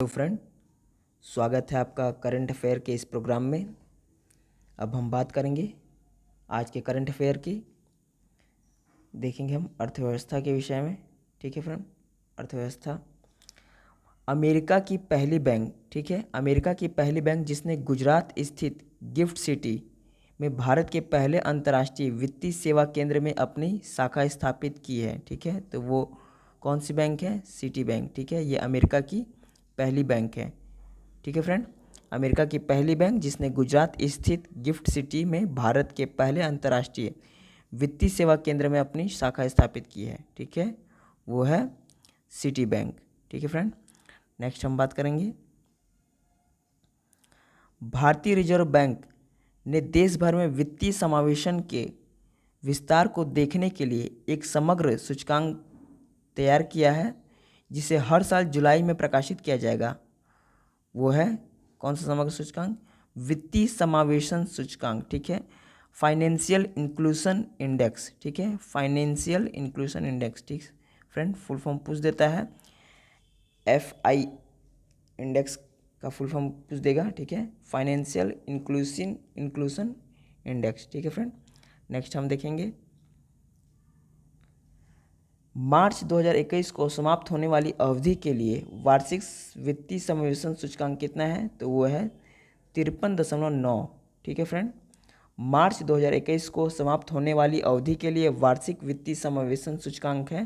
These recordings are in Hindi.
हेलो फ्रेंड, स्वागत है आपका करंट अफेयर के इस प्रोग्राम में। अब हम बात करेंगे आज के करंट अफेयर की। देखेंगे हम अर्थव्यवस्था के विषय में। ठीक है फ्रेंड, अर्थव्यवस्था। अमेरिका की पहली बैंक, ठीक है, अमेरिका की पहली बैंक जिसने गुजरात स्थित गिफ्ट सिटी में भारत के पहले अंतर्राष्ट्रीय वित्तीय सेवा केंद्र में अपनी शाखा स्थापित की है। ठीक है, तो वो कौन सी बैंक है? City bank. ठीक है, ये अमेरिका की पहली बैंक है। ठीक है फ्रेंड, अमेरिका की पहली बैंक जिसने गुजरात स्थित गिफ्ट सिटी में भारत के पहले अंतर्राष्ट्रीय वित्तीय सेवा केंद्र में अपनी शाखा स्थापित की है। ठीक है, वो है सिटी बैंक। ठीक है फ्रेंड, नेक्स्ट हम बात करेंगे। भारतीय रिजर्व बैंक ने देश भर में वित्तीय समावेशन के विस्तार को देखने के लिए एक समग्र सूचकांक तैयार किया है, जिसे हर साल जुलाई में प्रकाशित किया जाएगा। वो है कौन सा समग्र सूचकांक? वित्तीय समावेशन सूचकांक। ठीक है, फाइनेंशियल इंक्लूजन इंडेक्स। ठीक है, फाइनेंशियल इंक्लूजन इंडेक्स। ठीक फ्रेंड, फुल फॉर्म पूछ देता है। FI इंडेक्स का फुल फॉर्म पूछ देगा। ठीक है, फाइनेंशियल इंक्लूजन इंडेक्स। ठीक है फ्रेंड, नेक्स्ट हम देखेंगे। मार्च 2021 को समाप्त होने वाली अवधि के लिए वार्षिक वित्तीय समावेशन सूचकांक कितना है? तो वो है 53.9। ठीक है फ्रेंड, मार्च 2021 को समाप्त होने वाली अवधि के लिए वार्षिक वित्तीय समावेशन सूचकांक है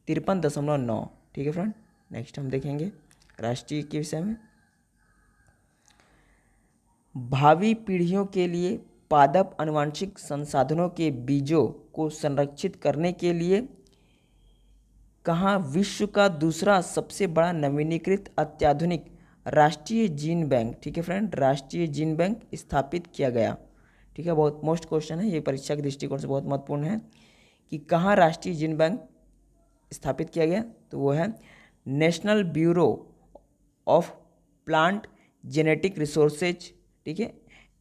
53.9। ठीक है फ्रेंड, नेक्स्ट हम देखेंगे राष्ट्रीय के विषय में। भावी पीढ़ियों के लिए पादप आनुवंशिक संसाधनों के बीजों को संरक्षित करने के लिए कहाँ विश्व का दूसरा सबसे बड़ा नवीनीकृत अत्याधुनिक राष्ट्रीय जीन बैंक, ठीक है फ्रेंड, राष्ट्रीय जीन बैंक स्थापित किया गया। ठीक है, बहुत मोस्ट क्वेश्चन है ये, परीक्षा के दृष्टिकोण से बहुत महत्वपूर्ण है कि कहाँ राष्ट्रीय जीन बैंक स्थापित किया गया। तो वो है national bureau of plant genetic resources. ठीक है,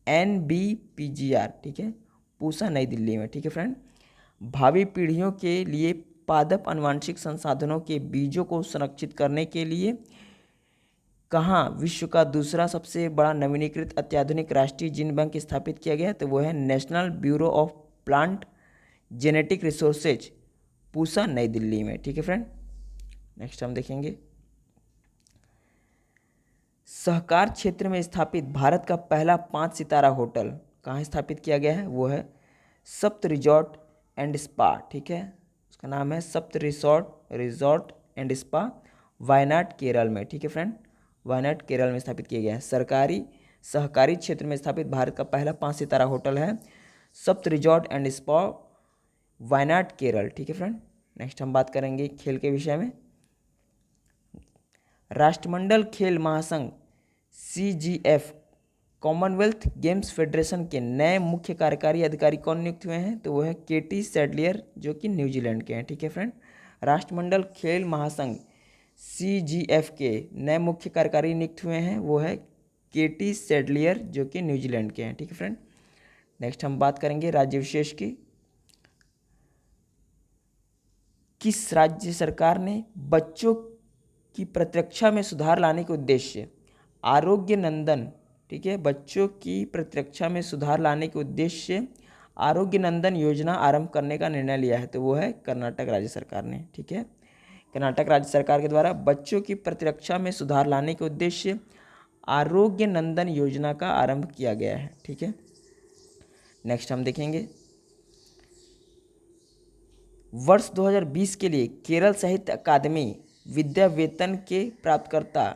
NBPGR। ठीक है, पूसा नई दिल्ली में। ठीक है फ्रेंड, भावी पीढ़ियों के लिए पादप आनुवंशिक संसाधनों के बीजों को संरक्षित करने के लिए कहाँ विश्व का दूसरा सबसे बड़ा नवीनीकृत अत्याधुनिक राष्ट्रीय जीन बैंक स्थापित किया गया? तो वो है national bureau of plant genetic resources, Pusa नई दिल्ली में। ठीक है फ्रेंड, नेक्स्ट हम देखेंगे। सहकार क्षेत्र में स्थापित भारत का पहला 5 सितारा होटल कहाँ स्थापित किया गया है? वो है सप्त रिजॉर्ट एंड स्पा। ठीक है, उसका नाम है सप्त resort and spa, Wayanad Kerala में। ठीक है फ्रेंड, वायनाड केरल में स्थापित किया गया है। सहकारी क्षेत्र में स्थापित भारत का पहला 5 सितारा होटल है सप्त resort and spa, Wayanad Kerala. ठीक है फ्रेंड, नेक्स्ट हम बात करेंगे खेल के विषय में। राष्ट्रमंडल खेल महासंघ CGF कॉमनवेल्थ गेम्स फेडरेशन के नए मुख्य कार्यकारी अधिकारी कौन नियुक्त हुए हैं? तो वो है KT सैडलियर, जो कि न्यूजीलैंड के हैं। ठीक है फ्रेंड, राष्ट्रमंडल खेल महासंघ CGF के नए मुख्य कार्यकारी नियुक्त हुए हैं, वो है KT सैडलियर, जो कि न्यूजीलैंड के हैं। ठीक है फ्रेंड, नेक्स्ट हम बात करेंगे राज्य विशेष की। किस राज्य सरकार ने बच्चों की प्रतिरक्षा में सुधार लाने के उद्देश्य आरोग्य नंदन, ठीक है, बच्चों की प्रतिरक्षा में सुधार लाने के उद्देश्य से आरोग्य नंदन योजना आरंभ करने का निर्णय लिया है? तो वो है कर्नाटक राज्य सरकार ने। ठीक है, कर्नाटक राज्य सरकार के द्वारा बच्चों की प्रतिरक्षा में सुधार लाने के उद्देश्य से आरोग्य नंदन योजना का आरंभ किया गया है। ठीक है, नेक्स्ट हम देखेंगे। वर्ष 2020 के लिए केरल साहित्य अकादमी विद्या वेतन के प्राप्तकर्ता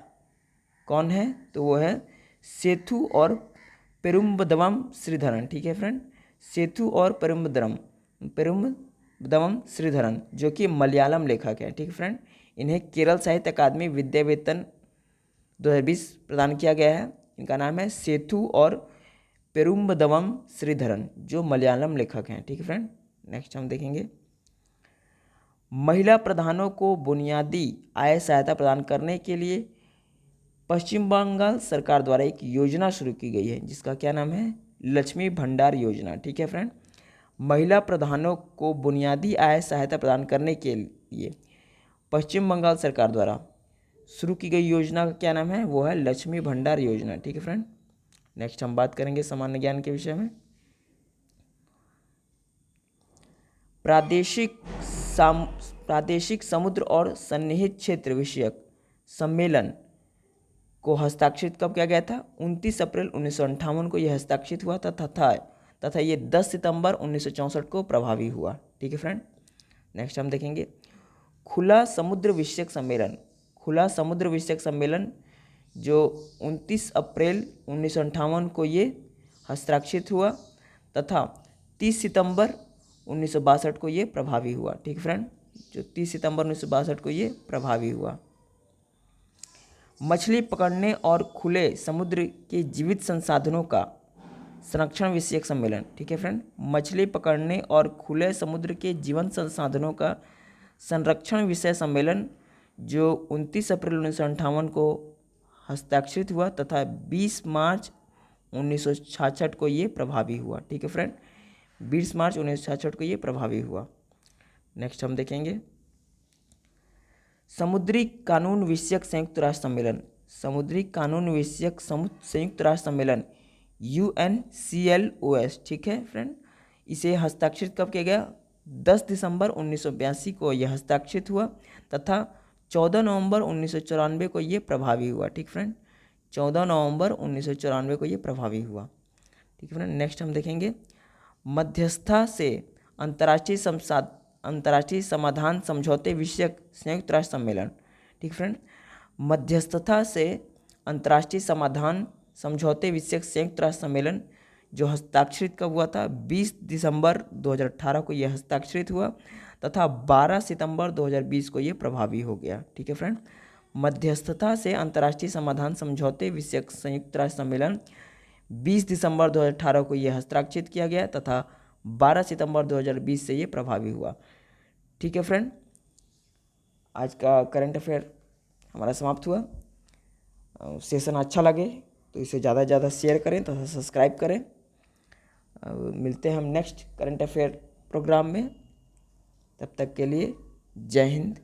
कौन है? तो वो है सेथु और पेरुम्बदवम श्रीधरन। ठीक है फ्रेंड, सेथु और पेरुम्बदवम श्रीधरन, जो कि मलयालम लेखक है। ठीक है फ्रेंड, इन्हें केरल साहित्य अकादमी विद्या वेतन 2020 प्रदान किया गया है। इनका नाम है सेथु और पेरुम्बदवम श्रीधरन, जो मलयालम लेखक हैं। ठीक है फ्रेंड, नेक्स्ट हम देखेंगे। महिला प्रधानों को बुनियादी आय सहायता प्रदान करने के लिए पश्चिम बंगाल सरकार द्वारा एक योजना शुरू की गई है, जिसका क्या नाम है? लक्ष्मी भंडार योजना। ठीक है फ्रेंड, महिला प्रधानों को बुनियादी आय सहायता प्रदान करने के लिए पश्चिम बंगाल सरकार द्वारा शुरू की गई योजना का क्या नाम है? वो है लक्ष्मी भंडार योजना। ठीक है फ्रेंड। नेक्स्ट हम बात करेंगे सामान्य ज्ञान के विषय में। प्रादेशिक समुद्र और सन्निहित क्षेत्र विषयक सम्मेलन को हस्ताक्षरित कब किया गया था? 29 अप्रैल 1958 को यह हस्ताक्षरित हुआ तथा ये 10 सितंबर 1964 को प्रभावी हुआ। ठीक है फ्रेंड। नेक्स्ट हम देखेंगे खुला समुद्र विषयक सम्मेलन जो 29 अप्रैल 1958 को ये हस्ताक्षरित हुआ तथा 30 सितंबर 1962 को ये प्रभावी हुआ। ठीक है फ्रेंड। जो 30 सितंबर 1962 को ये प्रभावी हुआ। मछली पकड़ने और खुले समुद्र के जीवित संसाधनों का संरक्षण विषयक सम्मेलन। ठीक है फ्रेंड। मछली पकड़ने और खुले समुद्र के जीवंत संसाधनों का संरक्षण विषय सम्मेलन जो 29 अप्रैल 1958 को हस्ताक्षरित हुआ तथा 20 मार्च 1966 को ये प्रभावी हुआ। ठीक है फ्रेंड। 20 मार्च 1966 को ये प्रभावी हुआ। नेक्स्ट हम देखेंगे समुद्री कानून विषयक संयुक्त राष्ट्र सम्मेलन UNCLOS। ठीक है फ्रेंड। इसे हस्ताक्षरित कब किया गया? 10 दिसंबर 1982 को यह हस्ताक्षरित हुआ तथा 14 नवंबर 1994 को यह प्रभावी हुआ। ठीक फ्रेंड। 14 नवंबर 1994 को यह प्रभावी हुआ। ठीक है फ्रेंड। नेक्स्ट हम देखेंगे मध्यस्थता से अंतर्राष्ट्रीय समाधान समझौते विषयक संयुक्त राष्ट्र सम्मेलन। ठीक फ्रेंड। मध्यस्थता से अंतर्राष्ट्रीय समाधान समझौते विषयक संयुक्त राष्ट्र सम्मेलन जो हस्ताक्षरित कब हुआ था? 20 दिसंबर 2018 को यह हस्ताक्षरित हुआ तथा 12 सितंबर 2020 को यह प्रभावी हो गया। ठीक है फ्रेंड। मध्यस्थता से अंतर्राष्ट्रीय समाधान समझौते विषयक संयुक्त राष्ट्र सम्मेलन 20 दिसंबर 2018 को यह हस्ताक्षरित किया गया तथा 12 सितंबर 2020 से ये प्रभावी हुआ। ठीक है फ्रेंड। आज का करंट अफेयर हमारा समाप्त हुआ। सेशन अच्छा लगे तो इसे ज़्यादा से ज़्यादा शेयर करें तथा सब्सक्राइब करें। मिलते हैं हम नेक्स्ट करंट अफेयर प्रोग्राम में। तब तक के लिए जय हिंद,